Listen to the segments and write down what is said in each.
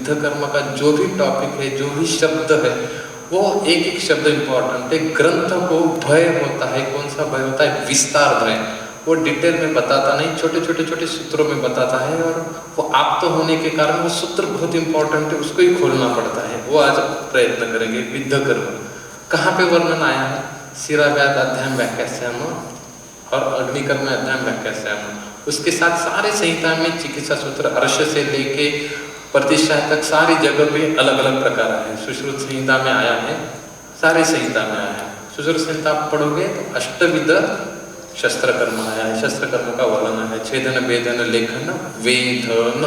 विद्ध कर्म का जो भी टॉपिक है, जो भी शब्द है, वो एक एक शब्द इम्पोर्टेंट है। ग्रंथ को भय होता है, कौन सा भय होता है? विस्तार भय। वो डिटेल में बताता नहीं, छोटे छोटे छोटे सूत्रों में बताता है, और वो आप तो होने के कारण वो सूत्र बहुत इंपॉर्टेंट है, उसको ही खोलना पड़ता है। वो आज प्रयत्न करेंगे। विद्ध कर्म कहाँ पे वर्णन आया है? शिराव्याध अध्याय व्याख्यास्याम और अग्निकर्म अध्याय व्याख्यास्याम। उसके साथ सारे संहिता में चिकित्सा सूत्र अर्श से लेके प्रतिष्ठा तक सारी जगह पे अलग अलग प्रकार है। सुश्रुत संहिता में आया है, सारे संहिता में आया है। सुश्रुत संहिता आप पढ़ोगे तो अष्टविध शस्त्र कर्म आया है, शस्त्र कर्म का वर्णन है। छेदन, वेदन, लेखन, वेदन,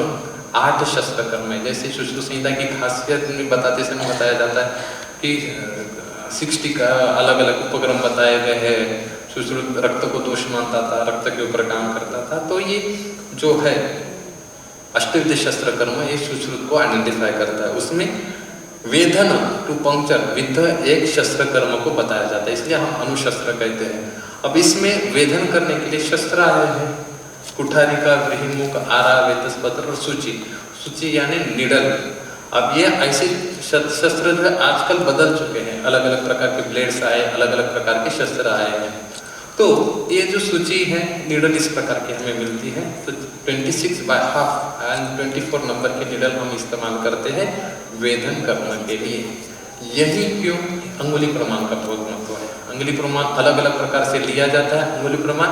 8 शस्त्र कर्म है। जैसे सुश्रुत संहिता की खासियत में बताते समय बताया जाता है कि 60 का अलग अलग उपक्रम बताए गए हैं। सुश्रुत रक्त को दोष मानता था, रक्त के ऊपर काम करता था। तो ये जो है अष्टविध शस्त्र कर्म, ये सुश्रुत को आइडेंटिफाई करता है। उसमें वेदन टू पंक्चर, विद्ध एक शस्त्र कर्म को बताया जाता है, इसलिए हम अनुशस्त्र कहते हैं। अब इसमें वेदन करने के लिए शस्त्र आए हैं। कुठारिका, व्रीहिमुख, आरा, वेतस्पत्र और सूची। सूची यानी निडल। अब ये ऐसे शस्त्र जो है आजकल बदल चुके हैं, अलग अलग प्रकार के ब्लेड्स आए, अलग अलग प्रकार के शस्त्र आए हैं। तो ये जो सूची है, निडल इस प्रकार की हमें मिलती है। तो 26/2 एंड 24 नंबर के निडल हम इस्तेमाल करते हैं वेदन कर्म के लिए। यही क्यों अंगुली प्रमाण का बहुत महत्व है। अंगुली प्रमाण अलग अलग प्रकार से लिया जाता है, अंगुली प्रमाण,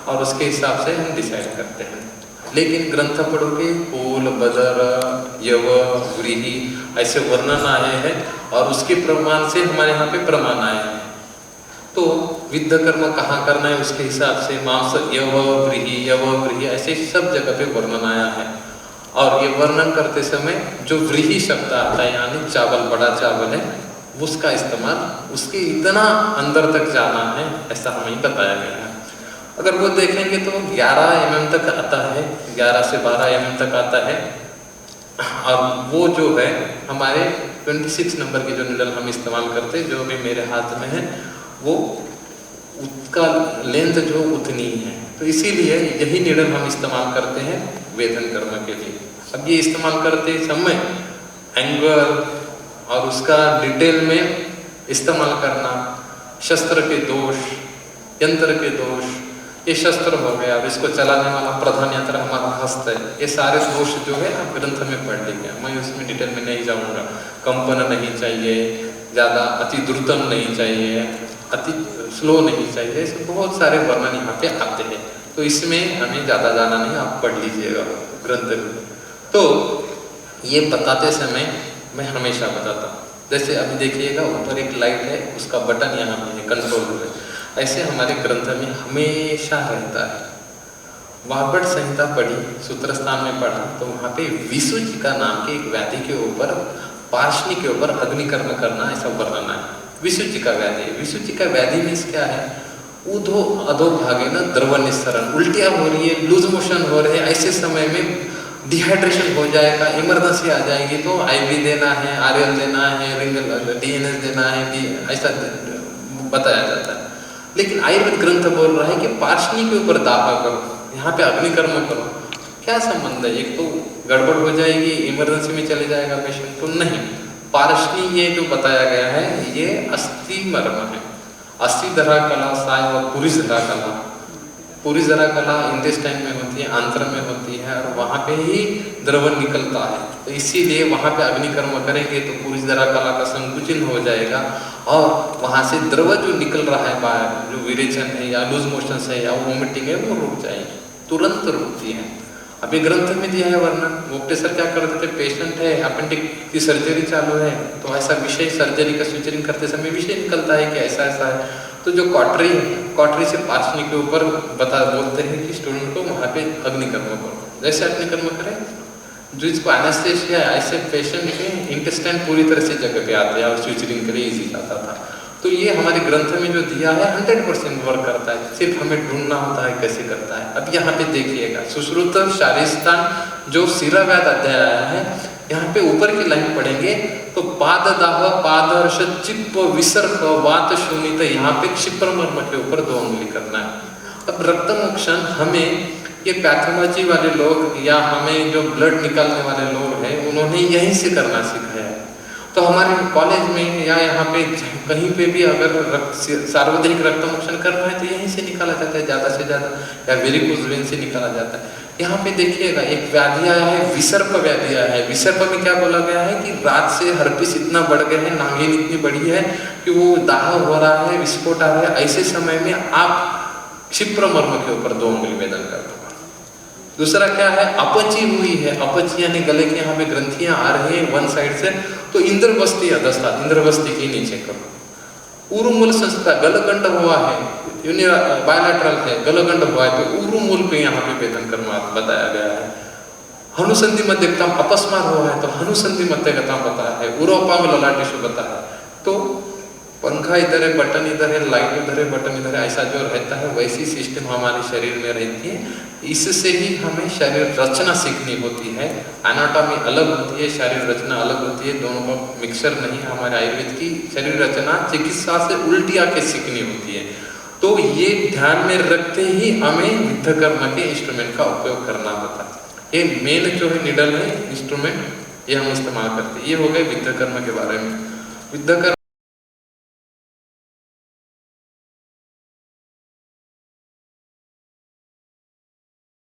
और उसके हिसाब से हम डिसाइड करते हैं। लेकिन ग्रंथ पढ़ोगे, पोल, बदर, यव, व्रीहि ऐसे वर्णन आए हैं, और उसके प्रमाण से हमारे यहाँ पे प्रमाण आए हैं। तो विद्ध कर्म कहाँ करना है उसके हिसाब से मांस, यव व्रीहि ऐसे सब जगह पे वर्णन आया है। और ये वर्णन करते समय जो व्रीहि शब्द आता है, यानी चावल, बड़ा चावल है, उसका इस्तेमाल, उसके इतना अंदर तक जाना है, ऐसा हमें बताया गया है। अगर वो देखेंगे तो 11 mm तक आता है, 11 से 12 mm तक आता है। और वो जो है हमारे 26 नंबर के जो निडल हम इस्तेमाल करते हैं, जो भी मेरे हाथ में है, वो उसका लेंथ जो उतनी है। तो इसीलिए यही निडल हम इस्तेमाल करते हैं वेदन कर्म के लिए। अब ये इस्तेमाल करते समय एंगल और उसका डिटेल में इस्तेमाल करना, शस्त्र के दोष, यंत्र के दोष, ये शस्त्र हो गया, और इसको चलाने वाला प्रधान यंत्र हमारा हस्त है। ये सारे दोष जो है आप ग्रंथ में पढ़ लीजिए, मैं उसमें डिटेल में नहीं जाऊँगा। कंपन नहीं चाहिए, ज़्यादा अति द्रुतम नहीं चाहिए, अति स्लो नहीं चाहिए, ऐसे बहुत सारे वर्णन यहाँ पे आते हैं। तो इसमें हमें ज़्यादा जाना नहीं, आप पढ़ लीजिएगा ग्रंथ में। तो ये बताते समय मैं हमेशा बताता हूँ, जैसे अभी देखिएगा ऊपर एक लाइट है, उसका बटन यहाँ पे है, कंट्रोल है। ऐसे हमारे ग्रंथ में हमेशा रहता है। वाग्भट संहिता पढ़ी, सूत्र स्थान में पढ़ा, तो वहाँ पे विसुची का नाम के एक व्याधि के ऊपर, पार्ष्णी के ऊपर अग्निकर्म करना ऐसा वर्णन है। विसुची का व्याधि, विसुची का व्याधि मीन्स क्या है? ऊधो अधो भागे न द्रव निस्सरण, उल्टियाँ हो रही है, लूज मोशन हो रहे हैं, ऐसे समय में डिहाइड्रेशन हो जाएगा, इमरजेंसी आ जाएगी, तो IV देना है, RL देना है, रिंगल DNS देना है, ऐसा बताया जाता है। लेकिन आयुर्वेद ग्रंथ बोल रहा है कि पार्ष्णी के ऊपर दावा करो, यहाँ पे अग्निकर्म करो। क्या संबंध है? एक तो गड़बड़ हो जाएगी, इमरजेंसी में चले जाएगा पेशेंट, तो नहीं। पार्ष्णी ये जो बताया गया है, ये अस्थि मर्म है। अस्थि धरा कला साय व पुरी धरा कला, पूरी जरा कला इंटेस्टाइन में होती है, आंत्र में होती है, और वहाँ पे ही द्रवन निकलता है। तो इसीलिए वहाँ पे अग्निकर्म करेंगे तो पूरी जरा कला का संकुचन हो जाएगा, और वहाँ से द्रव जो निकल रहा है बाहर, जो विरेचन है या लूज मोशन है या वोमिटिंग है, वो रुक जाएगी, तुरंत रुकती है। अभी ग्रंथ में दिया है वर्णन। वोक्टेसर क्या करते थे? पेशेंट है, अपेंडिक्स की सर्जरी चालू है, तो ऐसा विषय सर्जरी का स्विचरिंग करते समय विषय निकलता है कि ऐसा ऐसा है। तो जो कॉटरी है, कॉटरी से पार्ष्णी के ऊपर बोलते हैं कि स्टूडेंट को वहाँ पे अग्निकर्म करो। जैसे अग्निकर्म करें, जो इसको एनेस्थेसिया है, ऐसे पेशेंट के इंटेस्टाइन पूरी तरह से जगह पे आते हैं और स्विचरिंग के लिए ईजी जाता था। तो ये हमारे ग्रंथ में जो दिया है 100% वर्क करता है, सिर्फ हमें ढूंढना होता है कैसे करता है। अब यहाँ पे देखिएगा, सुश्रुत शारीस्थान जो शिराव्याध अध्याय आया है, यहाँ पे ऊपर की लाइन पढ़ेंगे तो पाद दाह, पादर्श, चिप, विसर्ग, वात शून्यत, यहाँ पे क्षिप्र मर्म के ऊपर 2 उंगली करना है। अब रक्त मोक्षण हमें ये पैथोलॉजी वाले लोग या हमें जो ब्लड निकालने वाले लोग हैं, वो उन्होंने यहीं से करना सिखाया है। तो हमारे कॉलेज में या यहाँ पे कहीं पे भी अगर सार्वजनिक रक्तमोक्षण करना है तो यहीं से निकाला जाता है ज़्यादा से ज़्यादा, या वेरिकोज वेन से निकाला जाता है। यहाँ पे देखिएगा एक व्याधि आया है, विसर्प व्याधि आया है। विसर्प में क्या बोला गया है कि रात से हर्पिस इतना बढ़ गया है, नागिन इतनी बड़ी है कि वो दाह हो रहा है, विस्फोट आ रहा है। ऐसे समय में आप क्षिप्र मर्म के ऊपर 2 उंगली वेदन कर दो। दूसरा क्या है, अपची हुई है, अपची यानी गले के यहाँ पे ग्रंथियां आ रही हैं वन साइड से, तो इंद्रवस्ती अधस्ता, इंद्रवस्ती के नीचे करो। उरुमूल संस्था, गलगंड हुआ है, बायलैटरल है, गलगंड हुआ है तो उरुमूल पे यहाँ पे वेदन कर्म बताया गया है। हनुसंधि मध्यगतम अपस्मार हुआ है तो हनुसंधि मध्यगतम बताया है। उरोपा में ललाटेशु बताया है। तो पंखा इधर है, बटन इधर है, लाइट इधर है, बटन इधर है, ऐसा जो रहता है वैसी सिस्टम हमारे शरीर में रहती है। इससे ही हमें शरीर रचना सीखनी होती है। एनाटॉमी अलग होती है, शरीर रचना अलग होती है, दोनों का मिक्सर नहीं। हमारे आयुर्वेद की शरीर रचना चिकित्सा से उल्टी आके सीखनी होती है। तो ये ध्यान में रखते ही हमें विद्धकर्म के इंस्ट्रूमेंट का उपयोग करना होता है। ये मेन जो है निडल है इंस्ट्रूमेंट, ये हम इस्तेमाल करते हैं। ये हो गए विद्धकर्म के बारे में। विद्धकर्म